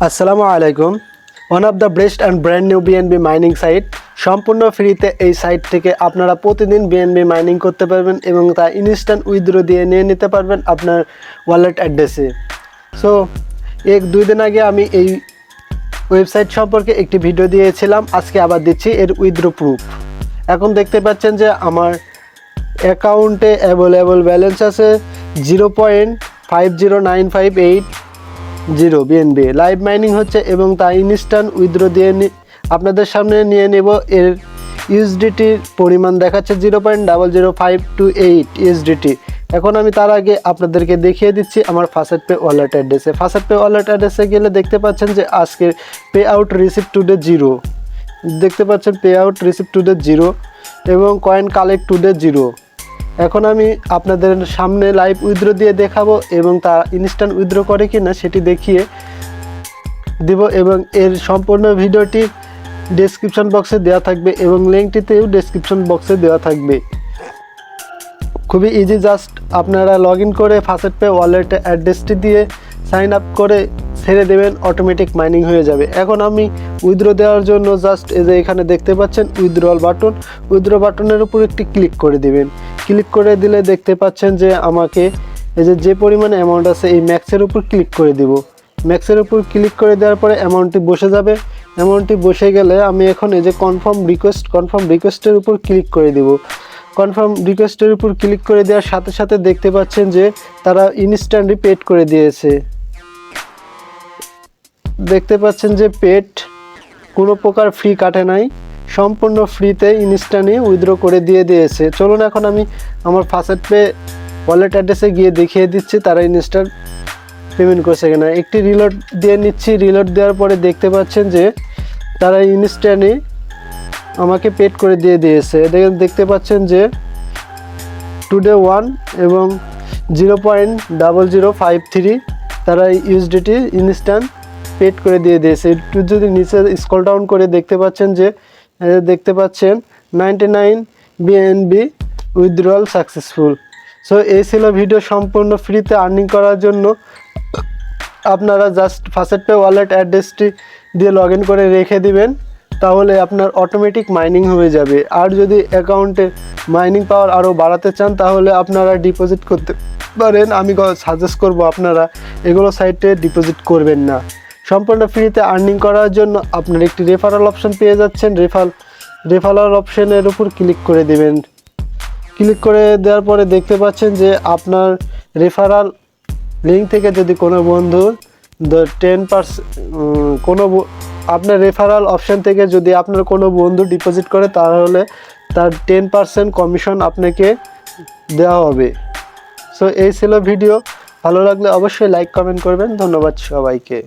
আসসালামু আলাইকুম। One of the best and brand new BNB mining site, সম্পূর্ণ ফ্রিতে এই সাইট থেকে আপনারা প্রতিদিন বিএনবি মাইনিং করতে পারবেন এবং তা ইনস্ট্যান্ট উইথড্র দিয়ে নিয়ে নিতে পারবেন আপনার ওয়ালেট অ্যাড্রেসে। সো 1-2 দিন আগে আমি এই ওয়েবসাইট সম্পর্কে একটি ভিডিও দিয়েছিলাম, আজকে আবার দিচ্ছি এর উইথড্র প্রুফ। এখন দেখতে পাচ্ছেন যে আমার অ্যাকাউন্টে অ্যাভেলেবল ব্যালেন্স আছে 0.50958 বিএনবি। লাইভ মাইনিং হচ্ছে এবং তা ইনস্ট্যান্ট উইথড্র দিয়ে আপনাদের সামনে নিয়ে নেব। এর ইউএসডিটির পরিমাণ দেখাচ্ছে 0.00528 ইউএসডিটি। এখন আমি তার আগে আপনাদেরকে দেখিয়ে দিচ্ছি আমার ফাসেটপে ওয়ালেট অ্যাড্রেসে। ফাসেটপে ওয়ালেট অ্যাড্রেসে গেলে দেখতে পাচ্ছেন যে আজকের পে আউট রিসিভ টুডে 0 দেখতে পাচ্ছেন, পে আউট রিসিভ টুডে 0 এবং কয়েন কালেক্ট টুডে 0। এখন আমি আপনাদের সামনে লাইভ উইথড্র দিয়ে দেখাবো এবং তা ইনস্ট্যান্ট উইথড্র করে কিনা সেটি দেখিয়ে দিব এবং এর সম্পূর্ণ ভিডিওটি ডেসক্রিপশন বক্সে দেওয়া থাকবে এবং লিঙ্কটিতেও ডেসক্রিপশন বক্সে দেওয়া থাকবে। খুবই ইজি, জাস্ট আপনারা লগ ইন করে ফাসেটপে ওয়ালেট অ্যাড্রেসটি দিয়ে সাইন আপ করে ছেড়ে দেবেন, অটোমেটিক মাইনিং হয়ে যাবে। এখন আমি উইথড্র দেওয়ার জন্য জাস্ট এই যে এখানে দেখতে পাচ্ছেন উইথড্রল বাটন, উইথড্র বাটনের উপর একটি ক্লিক করে দিবেন। ক্লিক করে দিলে দেখতে পাচ্ছেন যে আমাকে এই যে পরিমাণে অ্যামাউন্ট আছে এই ম্যাক্সের উপর ক্লিক করে দিব। ম্যাক্সের উপর ক্লিক করে দেওয়ার পরে অ্যামাউন্টটি বসে যাবে। অ্যামাউন্টটি বসে গেলে আমি এখন এই যে কনফার্ম রিকোয়েস্টের উপর ক্লিক করে দিব। কনফার্ম রিকোয়েস্টের উপর ক্লিক করে দেওয়ার সাথে সাথে দেখতে পাচ্ছেন যে তারা ইনস্ট্যান্টলি পেড করে দিয়েছে। দেখতে পাচ্ছেন যে পেড কোনো প্রকার ফ্রি কাটে নাই, সম্পূর্ণ ফ্রিতে ইনস্ট্যান্টলি উইথড্র করে দিয়েছে। চলুন এখন আমি আমার ফাসেটপে ওয়ালেট অ্যাড্রেসে গিয়ে দেখিয়ে দিচ্ছি তারা ইনস্ট্যান্ট পেমেন্ট করছে কিনা। একটি রিলোড দিয়ে নিচ্ছি। রিলোড দেওয়ার পরে দেখতে পাচ্ছেন যে তারা ইনস্ট্যান্টলি আমাকে পেড করে দিয়েছে। দেখতে পাচ্ছেন যে টুডে 1 এবং 0.0053 তারা ইউএসডিটি ইনস্ট্যান্ট পেড করে দিয়েছে। একটু যদি নিচে স্ক্রল ডাউন করে দেখতে পাচ্ছেন যে 99 বিএনবি উইথড্রল সাকসেসফুল। সো এই ছিল ভিডিও। সম্পূর্ণ ফ্রিতে আর্নিং করার জন্য আপনারা জাস্ট ফাসেটপে ওয়ালেট অ্যাড্রেসটি দিয়ে লগ ইন করে রেখে দিবেন, তাহলে আপনার অটোমেটিক মাইনিং হয়ে যাবে। আর যদি অ্যাকাউন্টে মাইনিং পাওয়ার আরও বাড়াতে চান তাহলে আপনারা ডিপোজিট করতে পারেন। আমি সাজেস্ট করব আপনারা এগুলো সাইটে ডিপোজিট করবেন না। সম্পূর্ণ ফ্রিতে আর্নিং করার জন্য আপনার একটি রেফারাল অপশন পেয়ে যাচ্ছেন। রেফারাল অপশনের উপর ক্লিক করে দেবেন। ক্লিক করে দেওয়ার পরে দেখতে পাচ্ছেন যে আপনার রেফারাল লিঙ্ক থেকে যদি কোনো বন্ধুর 10% আপনার রেফারাল অপশন থেকে যদি আপনার কোনো বন্ধু ডিপোজিট করে তাহলে তার 10% কমিশন আপনাকে দেওয়া হবে। সো এই ছিল ভিডিও। ভালো লাগলে অবশ্যই লাইক কমেন্ট করবেন। ধন্যবাদ সবাইকে।